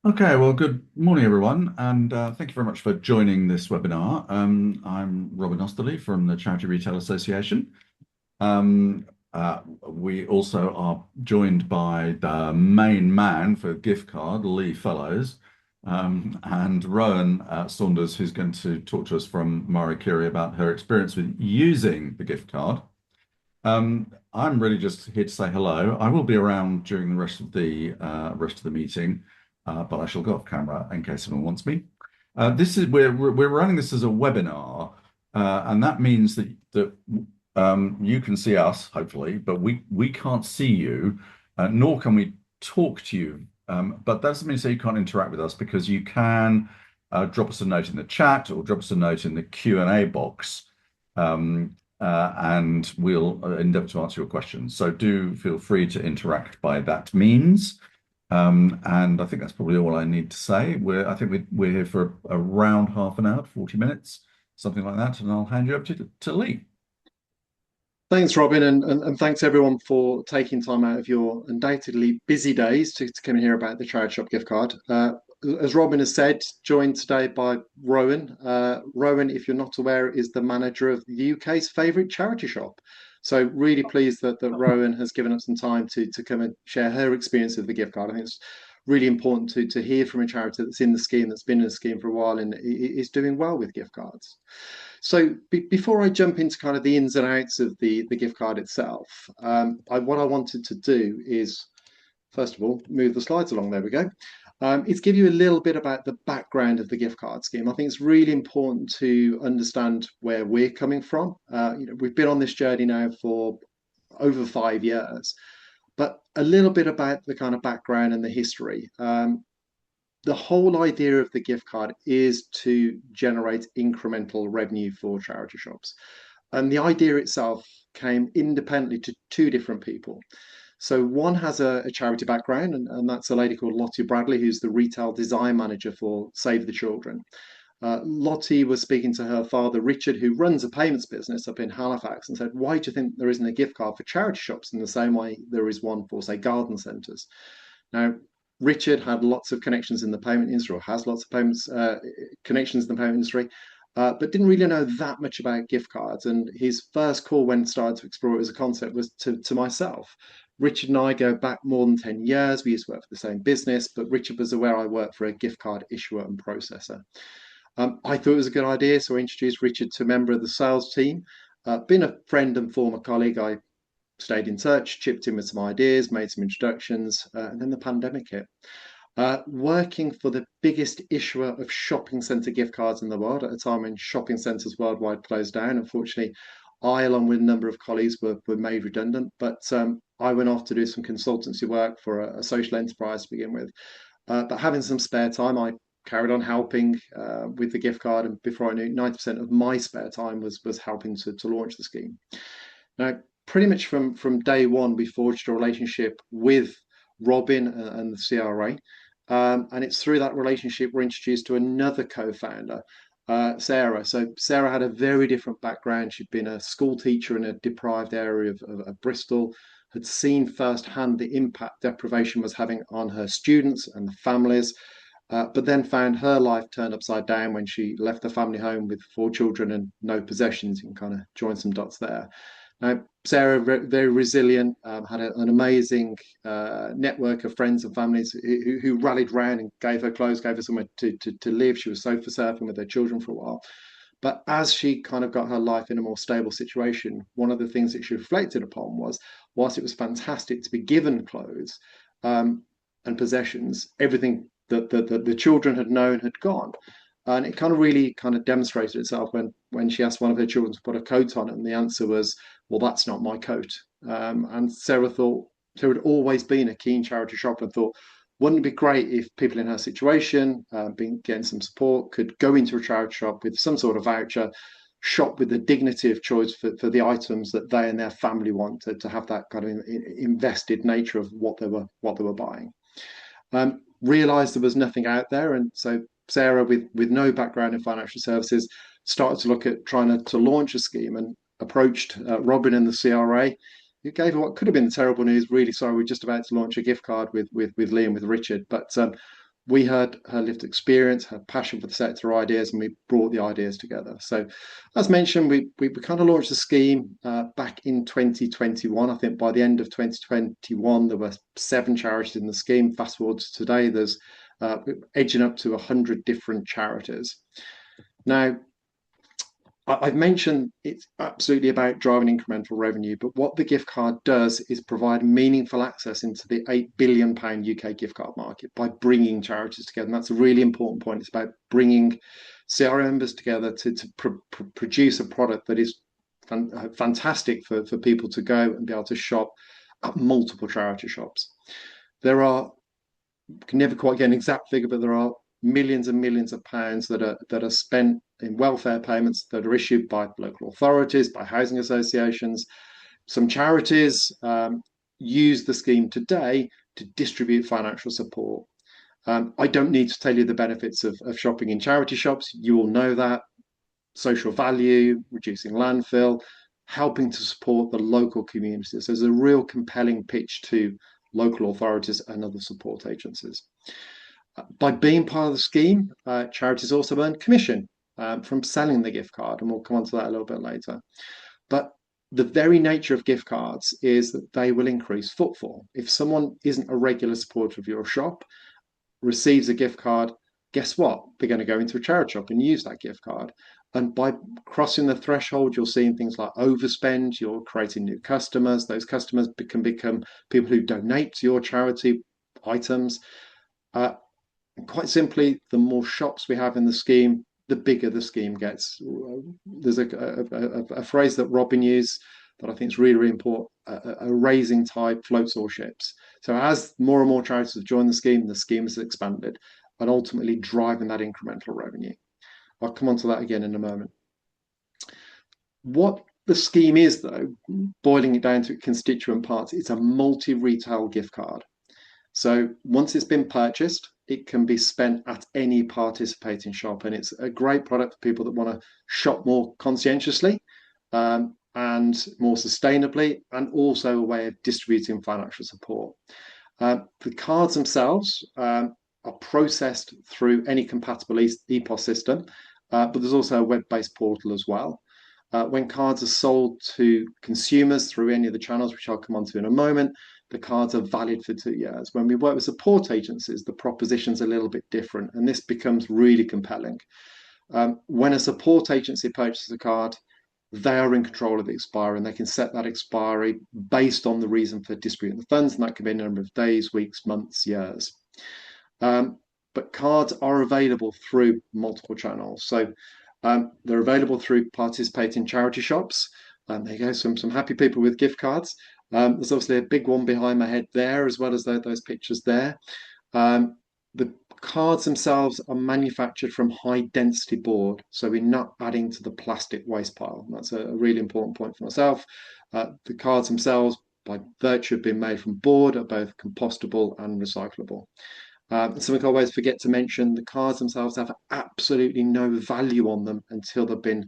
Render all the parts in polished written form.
Okay, well, good morning, everyone, and thank you very much for joining this webinar. I'm Robin Osterley from the Charity Retail Association. We also are joined by the main man for gift card, Lee Fellows, and Rowan Saunders, who's going to talk to us from Marie Curie about her experience with using the gift card. I'm really just here to say hello. I will be around during the rest of the meeting, but I shall go off camera in case anyone wants me. This is we're running this as a webinar, and that means that you can see us hopefully, but we can't see you, nor can we talk to you. But that doesn't mean to say you can't interact with us because you can drop us a note in the chat or drop us a note in the Q&A box. And we'll endeavour to answer your questions. So do feel free to interact by that means. And I think that's probably all I need to say. I think we're here for around half an hour, 40 minutes, something like that. And I'll hand you over to Lee. Thanks, Robin, and thanks everyone for taking time out of your undoubtedly busy days to come and hear about the Charity Shop gift card. As Robin has said, joined today by Rowan. Rowan, if you're not aware, is the manager of the UK's favourite charity shop. So really pleased that Rowan has given us some time to come and share her experience of the gift card. I think it's really important to hear from a charity that's in the scheme, that's been in the scheme for a while and is doing well with gift cards. So before I jump into kind of the ins and outs of the gift card itself, what I wanted to do is, first of all, move the slides along. There we go. Is give you a little bit about the background of the gift card scheme. I think it's really important to understand where we're coming from. We've been on this journey now for over 5 years, but a little bit about the kind of background and the history. The whole idea of the gift card is to generate incremental revenue for charity shops. And the idea itself came independently to two different people. So one has a charity background, and that's a lady called Lottie Bradley, who's the retail design manager for Save the Children. Lottie was speaking to her father, Richard, who runs a payments business up in Halifax, and said, why do you think there isn't a gift card for charity shops in the same way there is one for, say, garden centres? Now, Richard had lots of connections in the payment industry, or has lots of payments connections in the payment industry, but didn't really know that much about gift cards. And his first call when started to explore it as a concept was to myself. Richard and I go back more than 10 years. We used to work for the same business, but Richard was aware I worked for a gift card issuer and processor. I thought it was a good idea, so I introduced Richard to a member of the sales team. Being a friend and former colleague, I stayed in touch, chipped in with some ideas, made some introductions, and then the pandemic hit. Working for the biggest issuer of shopping centre gift cards in the world at a time when shopping centres worldwide closed down. Unfortunately, I, along with a number of colleagues, were made redundant, but I went off to do some consultancy work for a social enterprise to begin with. But having some spare time, I carried on helping with the gift card, and before I knew, 90% of my spare time was helping to launch the scheme. Now, pretty much from day one, we forged a relationship with Robin and the CRA. And it's through that relationship we're introduced to another co-founder, Sarah. So Sarah had a very different background. She'd been a school teacher in a deprived area of Bristol, had seen firsthand the impact deprivation was having on her students and the families, but then found her life turned upside down when she left the family home with 4 children and no possessions. You can kind of join some dots there. Now, Sarah, very resilient, had an amazing network of friends and families who rallied round and gave her clothes, gave her somewhere to live. She was sofa surfing with her children for a while. But as she kind of got her life in a more stable situation, one of the things that she reflected upon was, whilst it was fantastic to be given clothes and possessions, everything that the children had known had gone. And it kind of really kind of demonstrated itself when she asked one of her children to put a coat on, and the answer was, well, that's not my coat. And Sarah thought, Sarah had always been a keen charity shopper and thought, wouldn't it be great if people in her situation, getting some support, could go into a charity shop with some sort of voucher, shop with the dignity of choice for the items that they and their family want, to have that kind of invested nature of what they were buying. Realized there was nothing out there, and so Sarah, with no background in financial services, started to look at trying to launch a scheme and approached Robin and the CRA, who gave her what could have been terrible news. Really sorry, we're just about to launch a gift card with Lee and with Richard, but We heard her lived experience, her passion for the sector ideas, and we brought the ideas together. So, as mentioned, we kind of launched the scheme back in 2021. I think by the end of 2021, there were 7 charities in the scheme. Fast forward to today, there's edging up to 100 different charities. Now, I've mentioned it's absolutely about driving incremental revenue, but what the gift card does is provide meaningful access into the £8 billion UK gift card market by bringing charities together. And that's a really important point. It's about bringing CRM members together to produce a product that is fantastic for people to go and be able to shop at multiple charity shops. There are, can never quite get an exact figure, but there are millions and millions of pounds that are spent in welfare payments that are issued by local authorities, by housing associations. Some charities use the scheme today to distribute financial support. I don't need to tell you the benefits of shopping in charity shops. You all know that. Social value, reducing landfill, helping to support the local communities. There's a real compelling pitch to local authorities and other support agencies. By being part of the scheme, charities also earn commission from selling the gift card, and we'll come on to that a little bit later. But the very nature of gift cards is that they will increase footfall. If someone isn't a regular supporter of your shop, receives a gift card, guess what? They're going to go into a charity shop and use that gift card. And by crossing the threshold, you're seeing things like overspend, you're creating new customers. Those customers can become people who donate to your charity items. Quite simply, the more shops we have in the scheme, the bigger the scheme gets. There's a phrase that Robin used that I think is really, really important. A rising tide floats all ships. So as more and more charities have joined the scheme has expanded and ultimately driving that incremental revenue. I'll come on to that again in a moment. What the scheme is, though, boiling it down to constituent parts, it's a multi-retail gift card. So once it's been purchased, it can be spent at any participating shop. And it's a great product for people that want to shop more conscientiously and more sustainably, and also a way of distributing financial support. The cards themselves are processed through any compatible EPOS system, but there's also a web-based portal as well. When cards are sold to consumers through any of the channels, which I'll come on to in a moment, the cards are valid for 2 years. When we work with support agencies, the proposition's a little bit different, and this becomes really compelling. When a support agency purchases a card, they are in control of the expiry, and they can set that expiry based on the reason for distributing the funds, and that can be a number of days, weeks, months, years. But cards are available through multiple channels. So they're available through participating charity shops. There you go, some happy people with gift cards. There's obviously a big one behind my head there, as well as those pictures there. The cards themselves are manufactured from high density board, so we're not adding to the plastic waste pile. That's a really important point for myself. The cards themselves, by virtue of being made from board, are both compostable and recyclable. Something I always forget to mention, the cards themselves have absolutely no value on them until they've been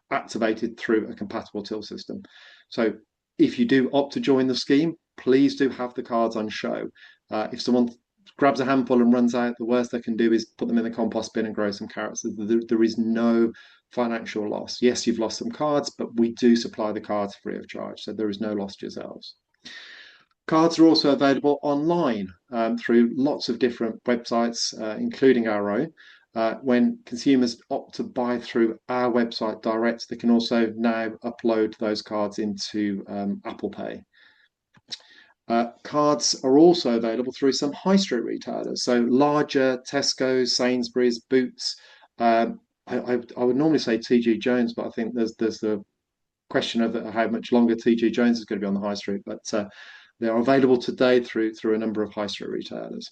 activated through a compatible till system. So if you do opt to join the scheme, please do have the cards on show. If someone grabs a handful and runs out, the worst they can do is put them in the compost bin and grow some carrots. There is no financial loss. Yes, you've lost some cards, but we do supply the cards free of charge, so there is no loss to yourselves. Cards are also available online through lots of different websites, including our own. When consumers opt to buy through our website direct, they can also now upload those cards into Apple Pay. Cards are also available through some high street retailers, so larger Tesco's, Sainsbury's, Boots. I would normally say TG Jones, but I think there's the question of how much longer TG Jones is going to be on the high street. But they are available today through a number of high street retailers.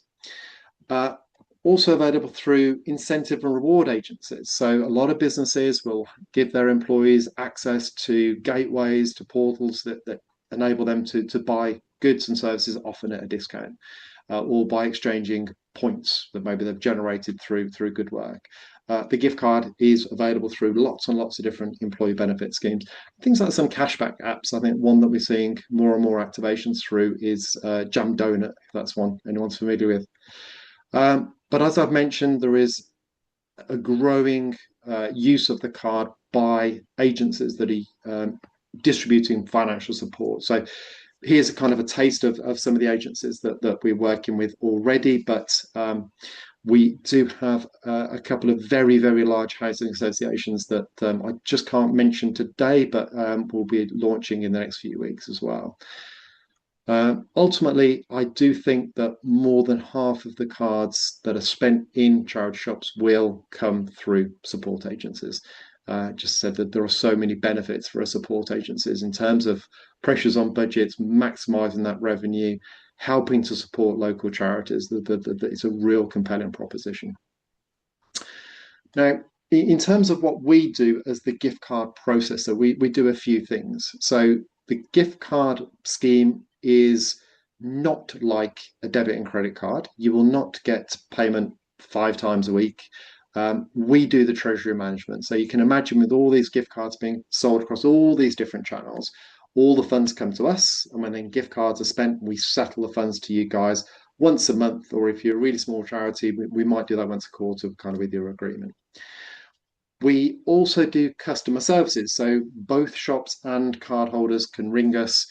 Also available through incentive and reward agencies. So a lot of businesses will give their employees access to gateways, to portals that enable them to buy goods and services, often at a discount, or by exchanging points that maybe they've generated through good work. The gift card is available through lots and lots of different employee benefit schemes. Things like some cashback apps. I think one that we're seeing more and more activations through is Jam Donut, if that's one anyone's familiar with. But as I've mentioned, there is a growing use of the card by agencies that are distributing financial support. So here's a kind of a taste of some of the agencies that we're working with already, but we do have a couple of very, very large housing associations that I just can't mention today, but we'll be launching in the next few weeks as well. Ultimately, I do think that more than half of the cards that are spent in charity shops will come through support agencies. Just said that there are so many benefits for support agencies in terms of pressures on budgets, maximising that revenue, helping to support local charities. That it's a real compelling proposition. Now, in terms of what we do as the gift card processor, we do a few things. So the gift card scheme is not like a debit and credit card. You will not get payment 5 times a week. We do the treasury management. So you can imagine with all these gift cards being sold across all these different channels, all the funds come to us. And when then gift cards are spent, we settle the funds to you guys once a month, or if you're a really small charity, we might do that once a quarter, kind of with your agreement. We also do customer services. So both shops and cardholders can ring us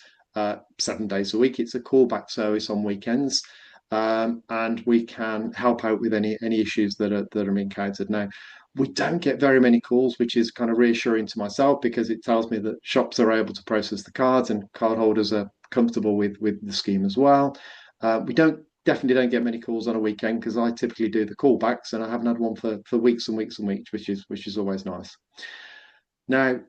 7 days a week. It's a callback service on weekends. And we can help out with any issues that are encountered. Now, we don't get very many calls, which is kind of reassuring to myself because it tells me that shops are able to process the cards and cardholders are comfortable with the scheme as well. We definitely don't get many calls on a weekend because I typically do the callbacks and I haven't had one for weeks and weeks and weeks, which is always nice. Now,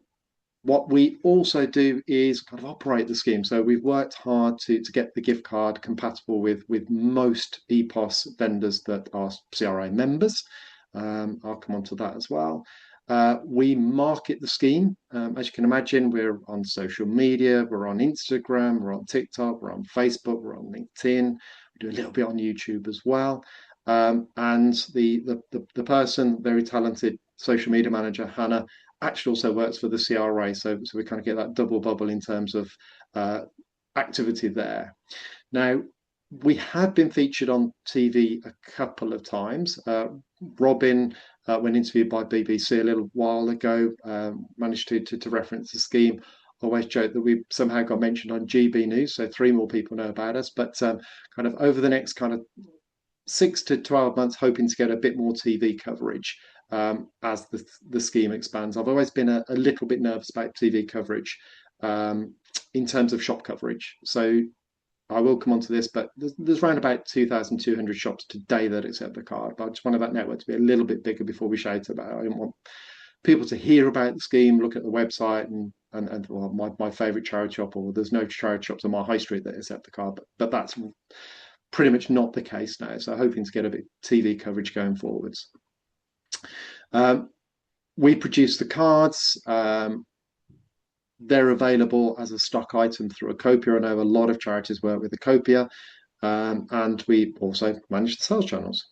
what we also do is kind of operate the scheme. So we've worked hard to get the gift card compatible with most EPOS vendors that are CRA members. I'll come on to that as well. We market the scheme. As you can imagine, we're on social media, we're on Instagram, we're on TikTok, we're on Facebook, we're on LinkedIn. We do a little bit on YouTube as well. And the person, very talented social media manager, Hannah, actually also works for the CRA. So we kind of get that double bubble in terms of activity there. Now, we have been featured on TV a couple of times. Robin, when interviewed by BBC a little while ago, managed to reference the scheme. I always joke that we somehow got mentioned on GB News, so 3 more people know about us. But kind of over the next kind of 6 to 12 months, hoping to get a bit more TV coverage as the scheme expands. I've always been a little bit nervous about TV coverage in terms of shop coverage. So I will come on to this, but there's around about 2,200 shops today that accept the card. But I just wanted that network to be a little bit bigger before we shout about it. I didn't want people to hear about the scheme, look at the website, and well, my favourite charity shop, or there's no charity shops on my high street that accept the card. But that's pretty much not the case now. So hoping to get a bit TV coverage going forwards. We produce the cards. They're available as a stock item through a copia. I know a lot of charities work with a copia, and we also manage the sales channels.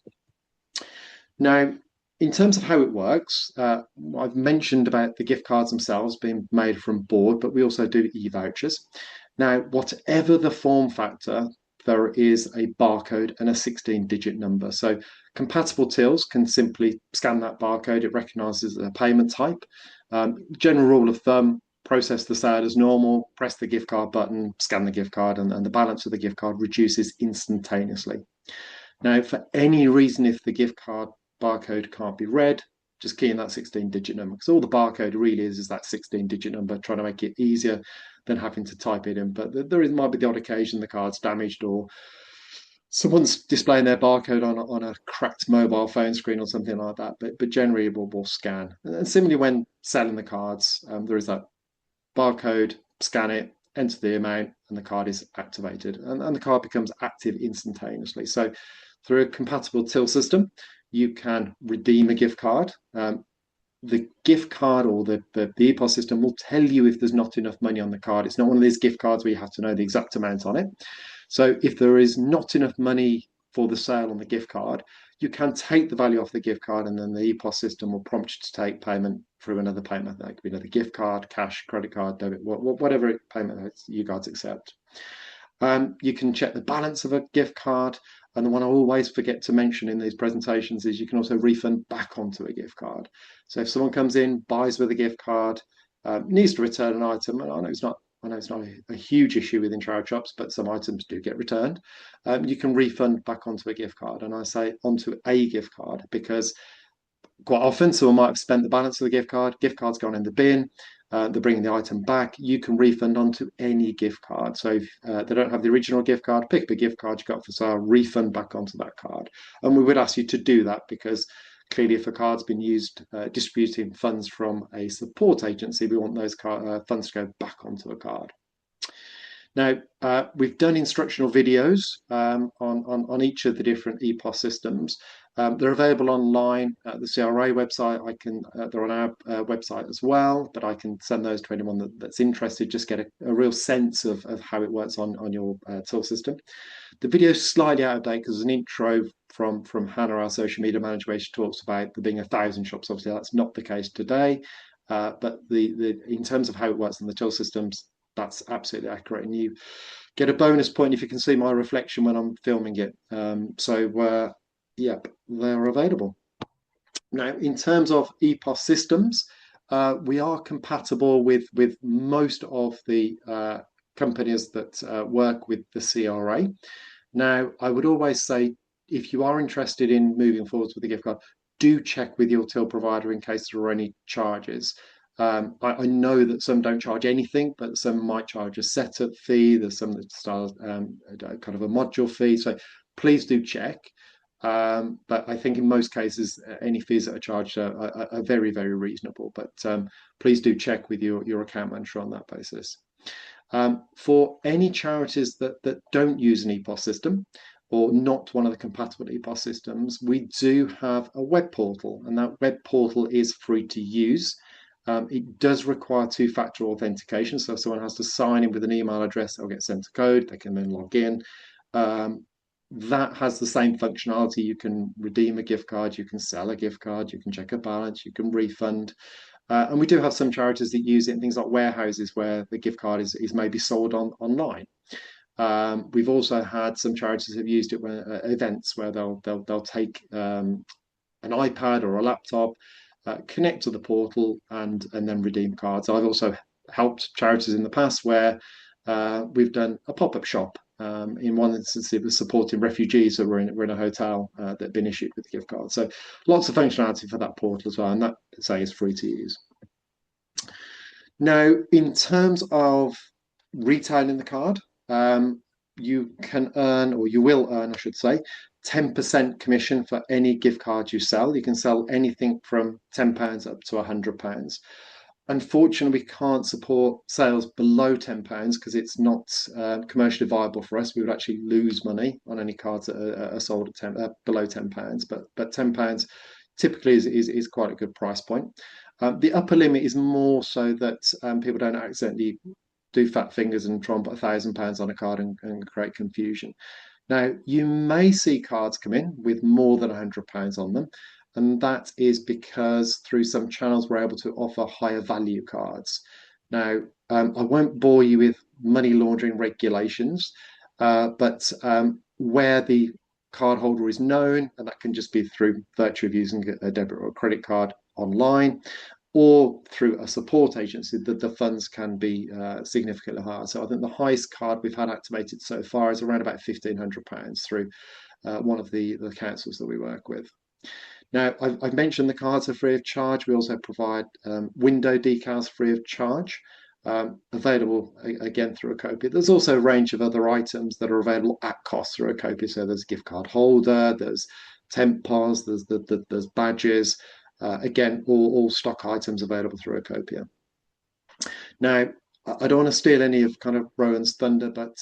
Now, in terms of how it works, I've mentioned about the gift cards themselves being made from board, but we also do e-vouchers. Now, whatever the form factor, there is a barcode and a 16-digit number. So compatible tills can simply scan that barcode. It recognises a payment type. General rule of thumb, process the sale as normal, press the gift card button, scan the gift card, and the balance of the gift card reduces instantaneously. Now, for any reason, if the gift card barcode can't be read, just key in that 16-digit number, because all the barcode really is that 16-digit number, trying to make it easier than having to type it in. But might be the odd occasion the card's damaged or someone's displaying their barcode on a cracked mobile phone screen or something like that. But generally, we'll scan. And similarly, when selling the cards, there is that barcode, scan it, enter the amount, and the card is activated. And the card becomes active instantaneously. So through a compatible till system, you can redeem a gift card. The gift card or the EPOS system will tell you if there's not enough money on the card. It's not one of these gift cards where you have to know the exact amount on it. So if there is not enough money for the sale on the gift card, you can take the value off the gift card, and then the EPOS system will prompt you to take payment through another payment. That could be another gift card, cash, credit card, debit, whatever payment you guys accept. You can check the balance of a gift card. And the one I always forget to mention in these presentations is you can also refund back onto a gift card. So if someone comes in, buys with a gift card, needs to return an item, and I know it's not a huge issue within charity shops, but some items do get returned. You can refund back onto a gift card, and I say onto a gift card because quite often someone might have spent the balance of the gift card's gone in the bin, they're bringing the item back. You can refund onto any gift card. So if they don't have the original gift card, pick up a gift card you got for sale, refund back onto that card. And we would ask you to do that because clearly if a card's been used distributing funds from a support agency, we want those funds to go back onto a card. Now, we've done instructional videos on each of the different EPOS systems. They're available online at the CRA website. They're on our website as well, but I can send those to anyone that's interested, just get a real sense of how it works on your till system. The video is slightly out of date because there's an intro from Hannah, our social media manager, where she talks about there being 1,000 shops. Obviously, that's not the case today. But in terms of how it works on the till systems, that's absolutely accurate. And you get a bonus point if you can see my reflection when I'm filming it. Yep, they're available. Now, in terms of EPOS systems, we are compatible with most of the companies that work with the CRA. Now, I would always say if you are interested in moving forwards with the gift card, do check with your till provider in case there are any charges. I know that some don't charge anything, but some might charge a setup fee. There's some that start kind of a module fee. So please do check. But I think in most cases, any fees that are charged are very, very reasonable. But please do check with your account manager on that basis. For any charities that don't use an EPOS system or not one of the compatible EPOS systems, we do have a web portal, and that web portal is free to use. It does require two-factor authentication, so if someone has to sign in with an email address, they'll get sent a code, they can then log in. That has the same functionality. You can redeem a gift card, you can sell a gift card, you can check a balance, you can refund. And we do have some charities that use it in things like warehouses where the gift card is maybe sold online. We've also had some charities have used it when events where they'll take an iPad or a laptop, connect to the portal, and then redeem cards. I've also helped charities in the past where we've done a pop-up shop. In one instance, it was supporting refugees who were in a hotel that had been issued with the gift card. So lots of functionality for that portal as well, and that, say, is free to use. Now, in terms of retailing the card, you can earn, or you will earn, I should say, 10% commission for any gift card you sell. You can sell anything from £10 up to £100. Unfortunately, we can't support sales below £10 because it's not commercially viable for us. We would actually lose money on any cards that are sold at below £10. But £10 typically is quite a good price point. The upper limit is more so that people don't accidentally do fat fingers and try and put £1,000 on a card and create confusion. Now, you may see cards come in with more than £100 on them, and that is because through some channels we're able to offer higher value cards. Now, I won't bore you with money laundering regulations, but where the cardholder is known, and that can just be through virtue of using a debit or a credit card online, or through a support agency, that the funds can be significantly higher. So I think the highest card we've had activated so far is around about £1,500 through one of the councils that we work with. Now, I've mentioned the cards are free of charge. We also provide window decals free of charge, available again through Acopia. There's also a range of other items that are available at cost through Acopia. So there's a gift card holder, there's temp pos, there's badges. Again, all stock items available through Acopia. Now, I don't want to steal any of kind of Rowan's thunder, but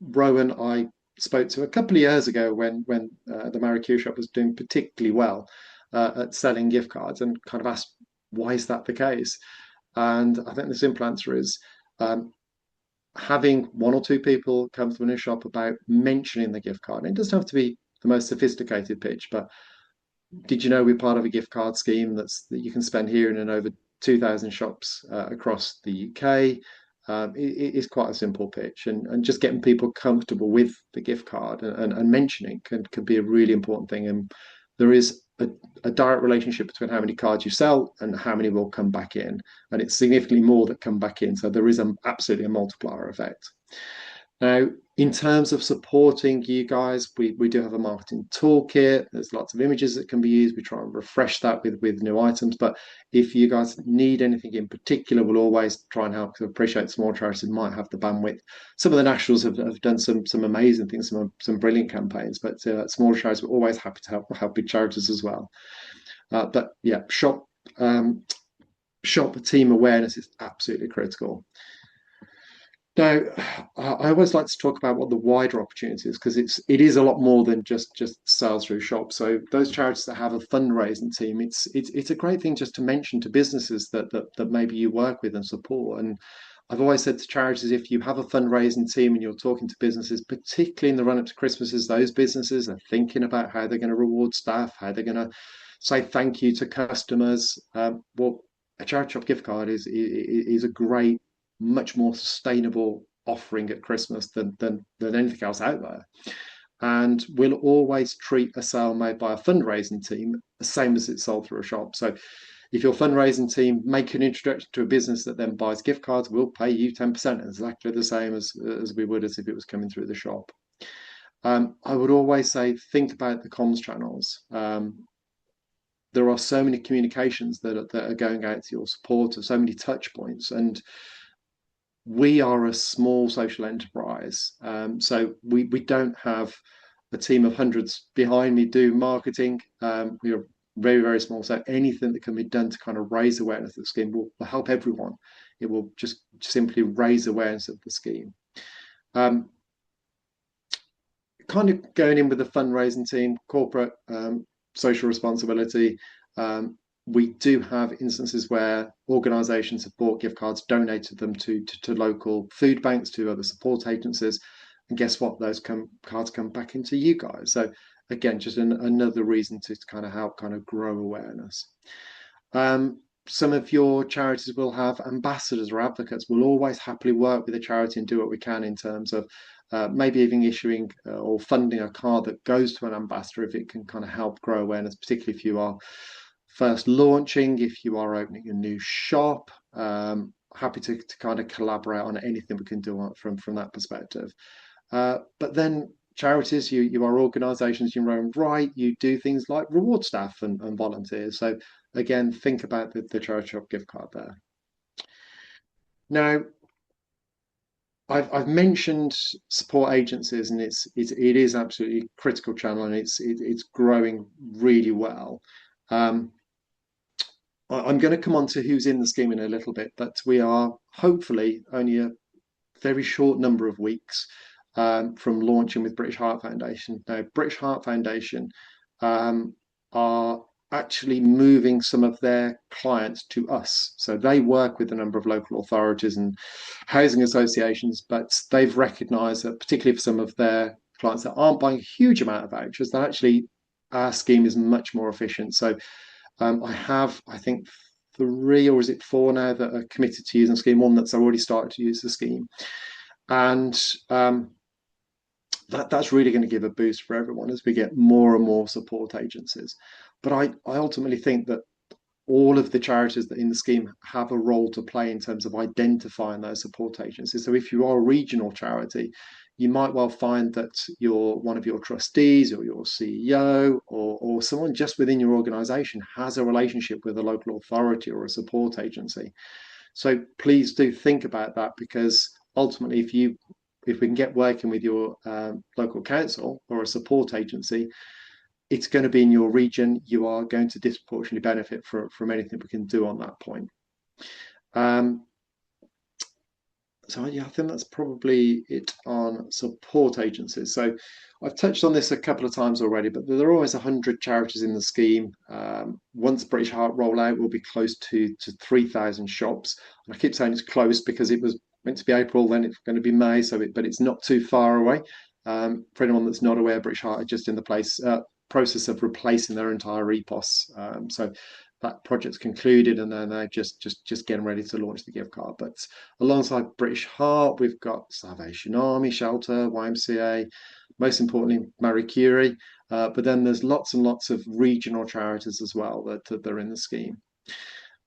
Rowan, I spoke to a couple of years ago when the Marie Curie shop was doing particularly well at selling gift cards, and kind of asked, why is that the case? And I think the simple answer is having one or two people come to a new shop about mentioning the gift card. And it doesn't have to be the most sophisticated pitch, but did you know we're part of a gift card scheme that you can spend here in and over 2,000 shops across the UK? it is quite a simple pitch, and just getting people comfortable with the gift card and mentioning can be a really important thing. And there is a direct relationship between how many cards you sell and how many will come back in, and it's significantly more that come back in. So there is absolutely a multiplier effect. Now, in terms of supporting you guys, we do have a marketing toolkit. There's lots of images that can be used. We try and refresh that with new items. But if you guys need anything in particular, we'll always try and help. Because I appreciate small charities might have the bandwidth. Some of the nationals have done some amazing things, some brilliant campaigns. But small charities, we're always happy to help big charities as well. But yeah, shop team awareness is absolutely critical. Now, I always like to talk about what the wider opportunity is, because it is a lot more than just sales through shops. So those charities that have a fundraising team, it's a great thing just to mention to businesses that maybe you work with and support. And I've always said to charities, if you have a fundraising team and you're talking to businesses, particularly in the run up to Christmas, as those businesses are thinking about how they're going to reward staff, how they're going to say thank you to customers. Well, a charity shop gift card is a great, much more sustainable offering at Christmas than anything else out there. And we'll always treat a sale made by a fundraising team the same as it's sold through a shop. So if your fundraising team make an introduction to a business that then buys gift cards, we'll pay you 10%, exactly the same as we would as if it was coming through the shop. I would always say, think about the comms channels. There are so many communications that are going out to your supporters, so many touch points. And we are a small social enterprise. So we don't have a team of hundreds behind me do marketing. We are very, very small. So anything that can be done to kind of raise awareness of the scheme will help everyone. It will just simply raise awareness of the scheme. Kind of going in with the fundraising team, corporate social responsibility. We do have instances where organisations have bought gift cards, donated them to local food banks, to other support agencies, and guess what? Those cards come back into you guys. So again, just another reason to kind of help kind of grow awareness. Some of your charities will have ambassadors or advocates. We'll always happily work with a charity and do what we can in terms of maybe even issuing or funding a card that goes to an ambassador if it can kind of help grow awareness, particularly if you are first launching, if you are opening a new shop. Happy to kind of collaborate on anything we can do from that perspective. But then charities, you are organisations in your own right. You do things like reward staff and volunteers. So again, think about the charity shop gift card there. Now, I've mentioned support agencies, and it is absolutely a critical channel, and it's growing really well. I'm going to come on to who's in the scheme in a little bit, but we are hopefully only a very short number of weeks from launching with British Heart Foundation. Now, British Heart Foundation are actually moving some of their clients to us. So they work with a number of local authorities and housing associations, but they've recognised that particularly for some of their clients that aren't buying a huge amount of vouchers, that actually our scheme is much more efficient. So I have, I think, 3 or is it 4 now that are committed to using the scheme, one that's already started to use the scheme. And that's really going to give a boost for everyone as we get more and more support agencies. But I ultimately think that all of the charities that in the scheme have a role to play in terms of identifying those support agencies. So if you are a regional charity, you might well find that one of your trustees or your CEO or someone just within your organisation has a relationship with a local authority or a support agency. So please do think about that, because ultimately, if we can get working with your local council or a support agency, it's going to be in your region. You are going to disproportionately benefit from anything we can do on that point. So yeah, I think that's probably it on support agencies. So I've touched on this a couple of times already, but there are always 100 charities in the scheme. Once British Heart roll out, we'll be close to 3,000 shops. And I keep saying it's close because it was meant to be April, then it's going to be May, but it's not too far away. For anyone that's not aware, British Heart are just in the process of replacing their entire EPOS. So that project's concluded and then they're just getting ready to launch the gift card. But alongside British Heart, we've got Salvation Army, Shelter, YMCA, most importantly, Marie Curie. But then there's lots and lots of regional charities as well that are in the scheme.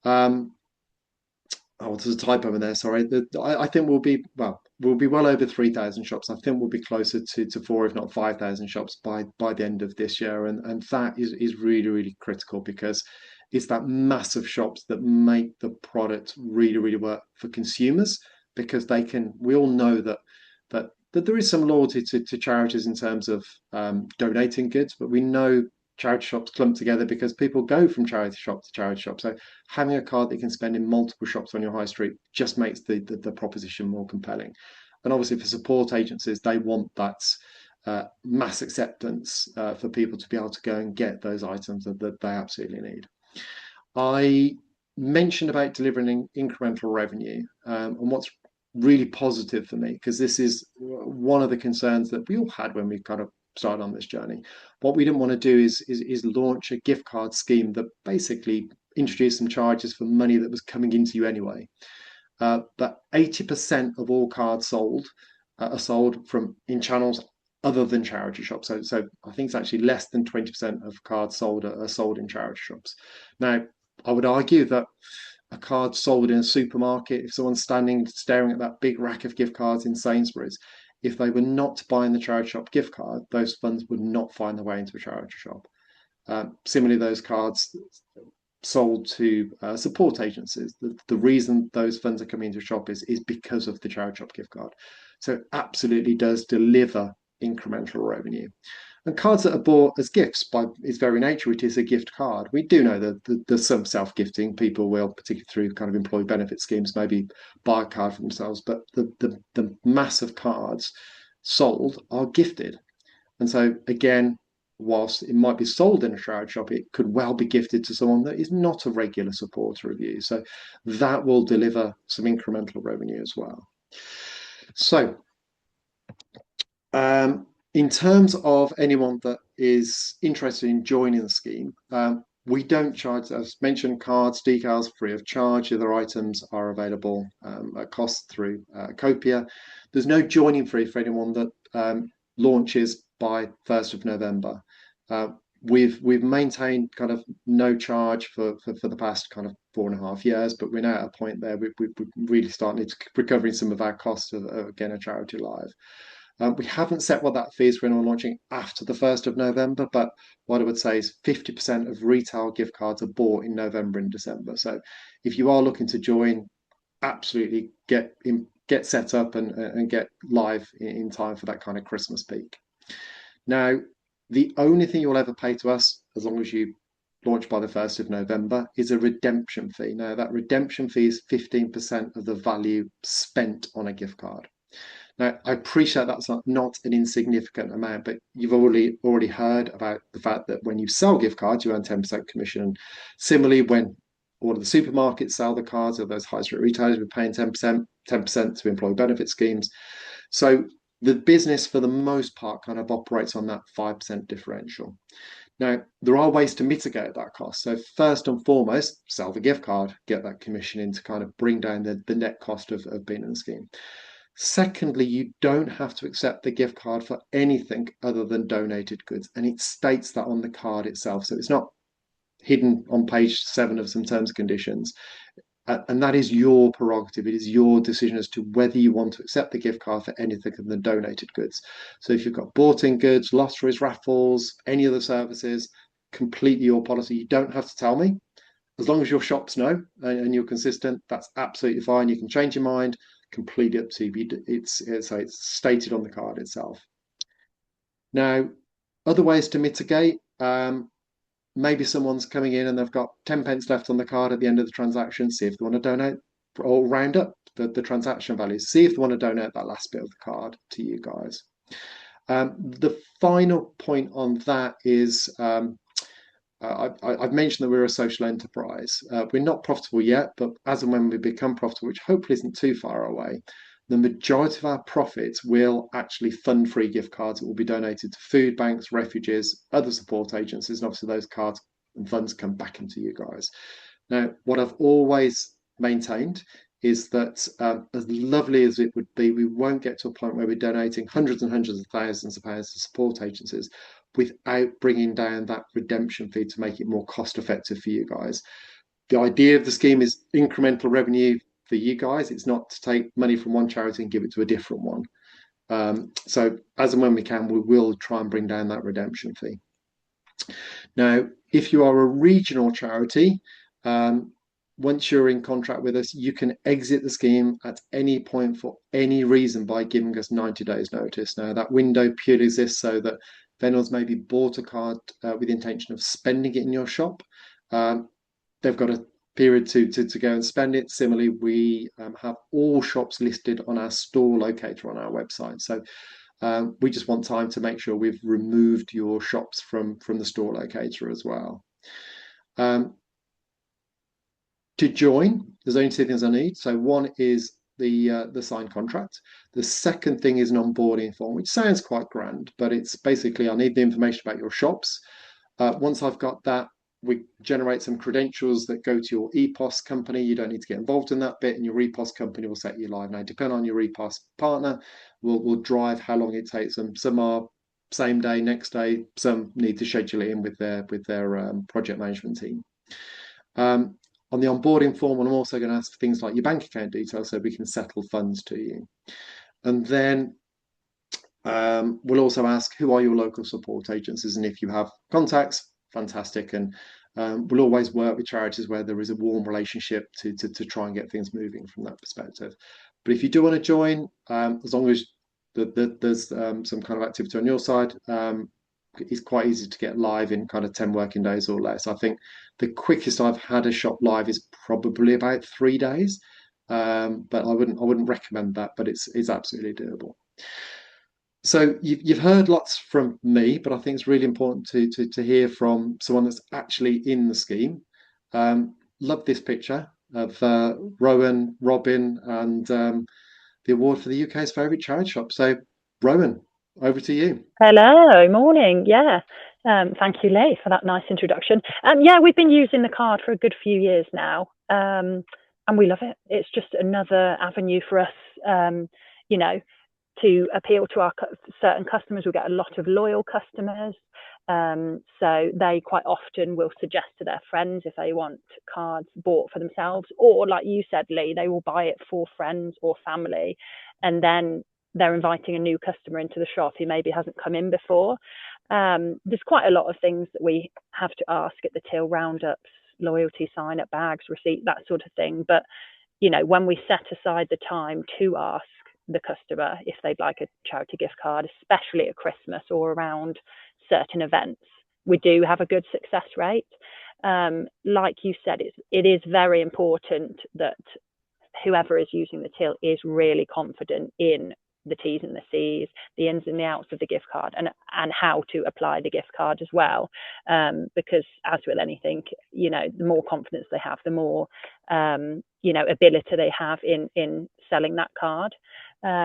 Oh, there's a typo in there. Sorry. I think we'll be well over 3,000 shops. I think we'll be closer to four, if not 5,000 shops by the end of this year, and that is really really critical because it's that massive shops that make the product really really work for consumers because they can. We all know that there is some loyalty to charities in terms of donating goods, but we know charity shops clump together because people go from charity shop to charity shop. So having a card that you can spend in multiple shops on your high street just makes the proposition more compelling. And obviously for support agencies, they want that mass acceptance for people to be able to go and get those items that they absolutely need. I mentioned about delivering incremental revenue, and what's really positive for me, because this is one of the concerns that we all had when we kind of started on this journey. What we didn't want to do is launch a gift card scheme that basically introduced some charges for money that was coming into you anyway. But 80% of all cards sold are sold from in channels other than charity shops. So I think it's actually less than 20% of cards sold are sold in charity shops. Now, I would argue that a card sold in a supermarket, if someone's standing staring at that big rack of gift cards in Sainsbury's, if they were not buying the charity shop gift card, those funds would not find their way into a charity shop. Similarly, those cards sold to support agencies, the reason those funds are coming into a shop is because of the charity shop gift card. So it absolutely does deliver incremental revenue. And cards that are bought as gifts by its very nature, it is a gift card. We do know that there's some self-gifting. People will, particularly through kind of employee benefit schemes, maybe buy a card for themselves. But the mass of cards sold are gifted. And so again, whilst it might be sold in a charity shop, it could well be gifted to someone that is not a regular supporter of you. So that will deliver some incremental revenue as well. So in terms of anyone that is interested in joining the scheme, we don't charge, as mentioned, cards, decals free of charge. Other items are available at cost through Copia. There's no joining fee for anyone that launches by 1st of November. We've maintained kind of no charge for the past kind of 4.5 years, but we're now at a point there we're really starting to recovering some of our costs of getting a charity live. We haven't set what that fee is for anyone launching after the 1st of November, but what I would say is 50% of retail gift cards are bought in November and December. So if you are looking to join, absolutely get set up and get live in time for that kind of Christmas peak. Now, the only thing you'll ever pay to us, as long as you launch by the 1st of November, is a redemption fee. Now, that redemption fee is 15% of the value spent on a gift card. Now, I appreciate that's not an insignificant amount, but you've already heard about the fact that when you sell gift cards, you earn 10% commission. Similarly, when all of the supermarkets sell the cards, or those high street retailers, we're paying 10% to employee benefit schemes. So the business, for the most part, kind of operates on that 5% differential. Now, there are ways to mitigate that cost. So first and foremost, sell the gift card, get that commission in to kind of bring down the net cost of being in the scheme. Secondly, you don't have to accept the gift card for anything other than donated goods. And it states that on the card itself. So it's not hidden on page 7 of some terms and conditions. And that is your prerogative. It is your decision as to whether you want to accept the gift card for anything other than donated goods. So if you've got bought-in goods, lotteries, raffles, any other services, completely your policy. You don't have to tell me. As long as your shops know and you're consistent, that's absolutely fine. You can change your mind. Completely up to you. It's stated on the card itself. Now, other ways to mitigate. Maybe someone's coming in and they've got 10 pence left on the card at the end of the transaction. See if they want to donate or round up the transaction values. See if they want to donate that last bit of the card to you guys. The final point on that is I've mentioned that we're a social enterprise. We're not profitable yet, but as and when we become profitable, which hopefully isn't too far away, the majority of our profits will actually fund free gift cards that will be donated to food banks, refugees, other support agencies, and obviously those cards and funds come back into you guys. Now, what I've always maintained is that as lovely as it would be, we won't get to a point where we're donating hundreds and hundreds of thousands of pounds to support agencies without bringing down that redemption fee to make it more cost effective for you guys. The idea of the scheme is incremental revenue for you guys. It's not to take money from one charity and give it to a different one. So as and when we can, we will try and bring down that redemption fee. Now, if you are a regional charity, once you're in contract with us, you can exit the scheme at any point for any reason by giving us 90 days notice. Now, that window purely exists so that if anyone's maybe bought a card with the intention of spending it in your shop, they've got a period to go and spend it. Similarly, we have all shops listed on our store locator on our website. So we just want time to make sure we've removed your shops from the store locator as well. To join, there's only two things I need. So one is the signed contract. The second thing is an onboarding form, which sounds quite grand, but it's basically I need the information about your shops. Once I've got that, we generate some credentials that go to your EPOS company. You don't need to get involved in that bit, and your EPOS company will set you live. Now, depending on your EPOS partner, will drive how long it takes them. Some are same day, next day. Some need to schedule it in with their project management team. On the onboarding form, I'm also going to ask for things like your bank account details so we can settle funds to you. And then we'll also ask who are your local support agencies, and if you have contacts, fantastic. And we'll always work with charities where there is a warm relationship to try and get things moving from that perspective. But if you do want to join, as long as there's some kind of activity on your side, it's quite easy to get live in kind of 10 working days or less. I think the quickest I've had a shop live is probably about 3 days. But I wouldn't recommend that, but it's absolutely doable. So you've heard lots from me, but I think it's really important to hear from someone that's actually in the scheme. Love this picture of Rowan, Robin, and the award for the UK's favourite charity shop. So, Rowan, over to you. Hello, morning. Yeah. Thank you, Lee, for that nice introduction. Yeah, we've been using the card for a good few years now, and we love it. It's just another avenue for us, to appeal to our certain customers. We get a lot of loyal customers, so they quite often will suggest to their friends if they want cards bought for themselves, or like you said, Lee, they will buy it for friends or family, and then they're inviting a new customer into the shop who maybe hasn't come in before. There's quite a lot of things that we have to ask at the till: roundups, loyalty sign up, bags, receipt, that sort of thing. But when we set aside the time to ask the customer if they'd like a charity gift card, especially at Christmas or around certain events, we do have a good success rate. Like you said, it is very important that whoever is using the till is really confident in the T's and the C's, the ins and the outs of the gift card, and how to apply the gift card as well. Because as with anything, the more confidence they have, the more ability they have in selling that card.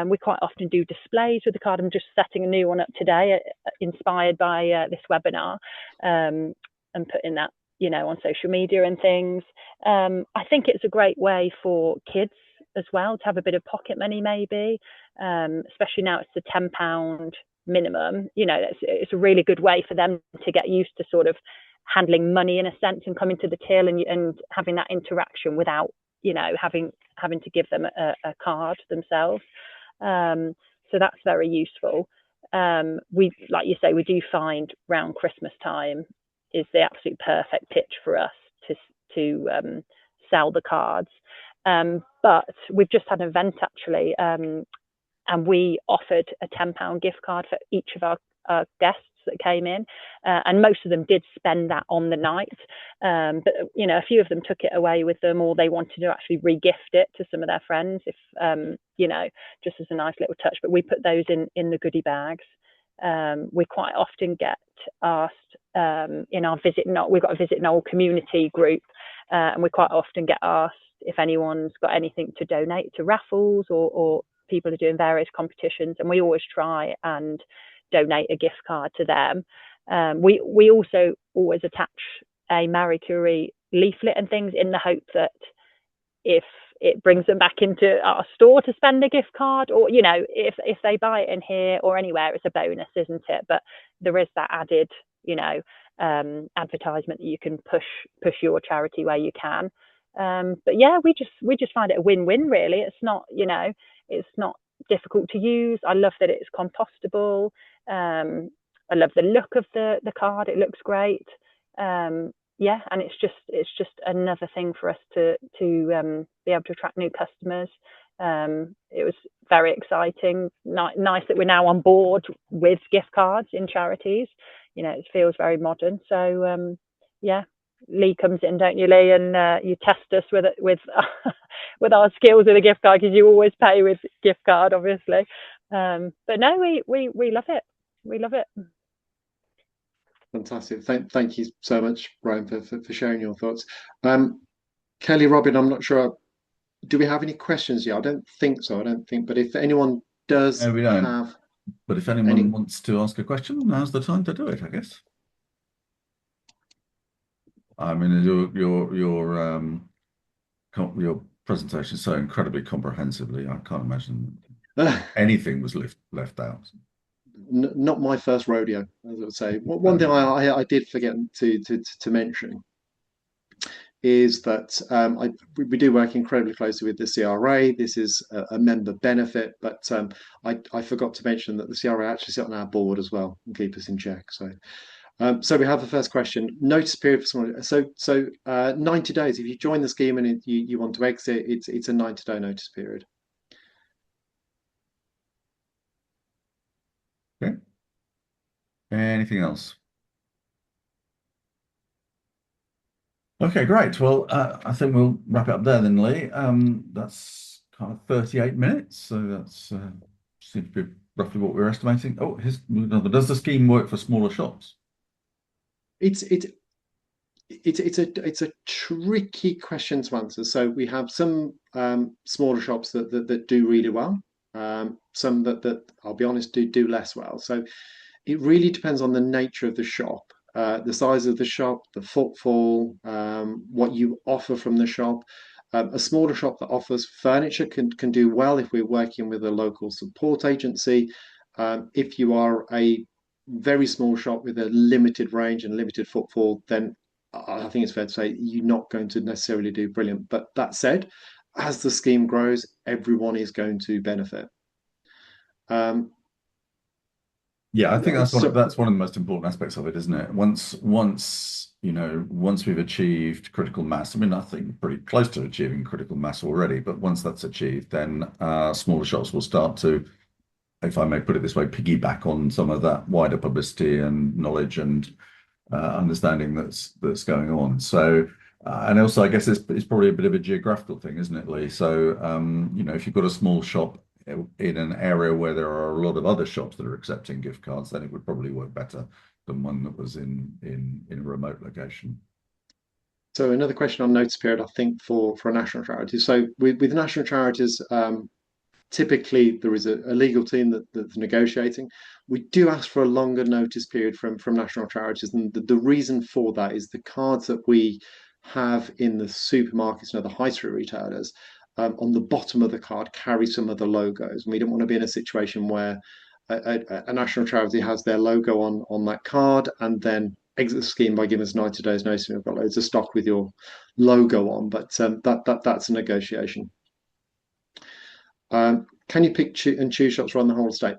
We quite often do displays with the card. I'm just setting a new one up today, inspired by this webinar, and putting that on social media and things. I think it's a great way for kids as well to have a bit of pocket money, maybe, especially now it's the £10 minimum. It's a really good way for them to get used to sort of handling money in a sense, and coming to the till and having that interaction without having to give them a card themselves. So that's very useful. We, like you say, we do find around Christmas time is the absolute perfect pitch for us to sell the cards. But we've just had an event actually, and we offered a £10 gift card for each of our guests that came in, and most of them did spend that on the night. But a few of them took it away with them, or they wanted to actually re-gift it to some of their friends, if just as a nice little touch. But we put those in the goodie bags. We quite often get asked in our we've got a Visit Knoll community group, and we quite often get asked if anyone's got anything to donate to raffles, or people are doing various competitions, and we always try and donate a gift card to them. We also always attach a Marie Curie leaflet and things in the hope that if it brings them back into our store to spend a gift card, or if they buy it in here or anywhere, it's a bonus, isn't it? But there is that added advertisement that you can push your charity where you can. But yeah, we just find it a win-win, really. It's not difficult to use. I love that it's compostable. I love the look of the card. It looks great. Yeah, and it's just another thing for us to be able to attract new customers. It was very exciting. Nice that we're now on board with gift cards in charities. It feels very modern. So yeah, Lee comes in, don't you, Lee? And you test us with with our skills with a gift card, because you always pay with gift card, obviously. But no, we love it. We love it. Fantastic. Thank you so much, Brian, for sharing your thoughts. Kelly, Robin, I'm not sure. Do we have any questions yet? I don't think so. But if anyone does No, we don't. have, but if anyone wants to ask a question, now's the time to do it, I guess. I mean, your presentation is so incredibly comprehensively. I can't imagine anything was left out. Not my first rodeo, as I would say. One thing I did forget to mention is that we do work incredibly closely with the CRA. This is a member benefit, but I forgot to mention that the CRA actually sit on our board as well and keep us in check. So we have the first question. Notice period for someone. So 90 days. If you join the scheme and you want to exit, it's a 90-day notice period. Okay. Anything else? Okay, great. Well, I think we'll wrap it up there then, Lee. That's kind of 38 minutes, so that's seems to be roughly what we're estimating. Oh, does the scheme work for smaller shops? It's a tricky question to answer. So we have some smaller shops that do really well. Some that I'll be honest do less well. So it really depends on the nature of the shop, the size of the shop, the footfall, what you offer from the shop. A smaller shop that offers furniture can do well if we're working with a local support agency. If you are a very small shop with a limited range and limited footfall, then I think it's fair to say you're not going to necessarily do brilliant. But that said, as the scheme grows, everyone is going to benefit. Yeah, I think that's one of the most important aspects of it, isn't it? Once we've achieved critical mass, I mean, I think we're pretty close to achieving critical mass already, but once that's achieved, then smaller shops will start to, if I may put it this way, piggyback on some of that wider publicity and knowledge and understanding that's going on. So, and also, I guess it's probably a bit of a geographical thing, isn't it, Lee? So, if you've got a small shop in an area where there are a lot of other shops that are accepting gift cards, then it would probably work better than one that was in a remote location. So another question on notice period, I think, for a national charity. So with national charities, typically there is a legal team that's negotiating. We do ask for a longer notice period from national charities, and the reason for that is the cards that we have in the supermarkets and other high street retailers, on the bottom of the card carry some of the logos, and we don't want to be in a situation where a national charity has their logo on that card and then exit the scheme by giving us 90 days notice. We've got loads of stock with your logo on, but that's a negotiation. Can you pick and choose shops around the whole estate?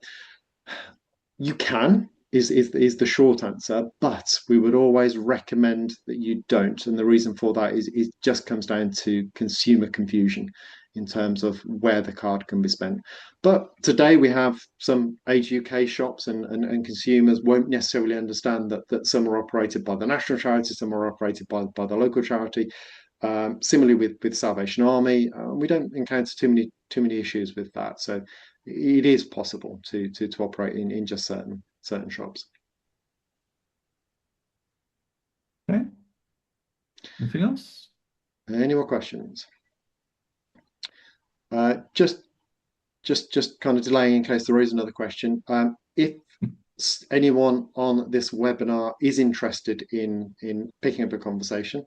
You can, is the short answer, but we would always recommend that you don't. And the reason for that is it just comes down to consumer confusion in terms of where the card can be spent. But today we have some Age UK shops and consumers won't necessarily understand that some are operated by the national charity, some are operated by the local charity. Similarly with Salvation Army, we don't encounter too many issues with that. So it is possible to operate in just certain shops. Okay. Anything else? Any more questions? Just kind of delaying in case there is another question. If anyone on this webinar is interested in picking up a conversation,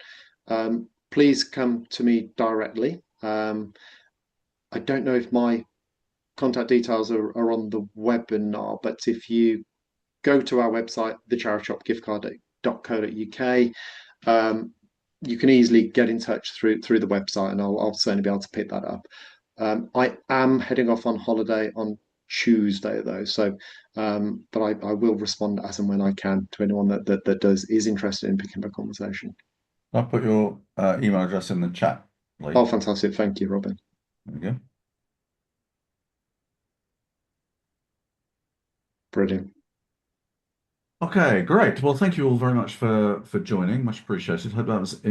please come to me directly. I don't know if my contact details are on the webinar, but if you go to our website, thecharityshopgiftcard.co.uk, you can easily get in touch through the website, and I'll certainly be able to pick that up. I am heading off on holiday on Tuesday though, so but I will respond as and when I can to anyone that is interested in picking up a conversation. I'll put your email address in the chat, Lee. Oh, fantastic. Thank you, Robin. There we go. Brilliant. Okay, great. Well, thank you all very much for joining. Much appreciated. Hope that was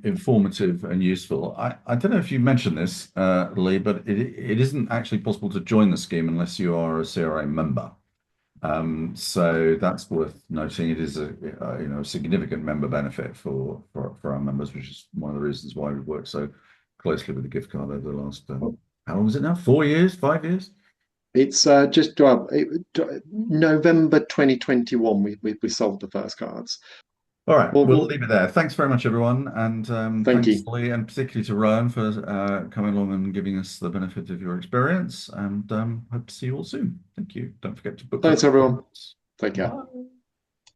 informative and useful. I don't know if you mentioned this, Lee, but it isn't actually possible to join the scheme unless you are a CRA member. So that's worth noting. It is a significant member benefit for our members, which is one of the reasons why we've worked so closely with the gift card over the last how long is it now? 4 years, 5 years? It's just November 2021 we sold the first cards. All right, we'll leave it there. Thanks very much, everyone, and thank thanks, you. Lee, and particularly to Rowan for coming along and giving us the benefit of your experience. And hope to see you all soon. Thank you. Don't forget to book. Thanks, everyone. Take care. Bye.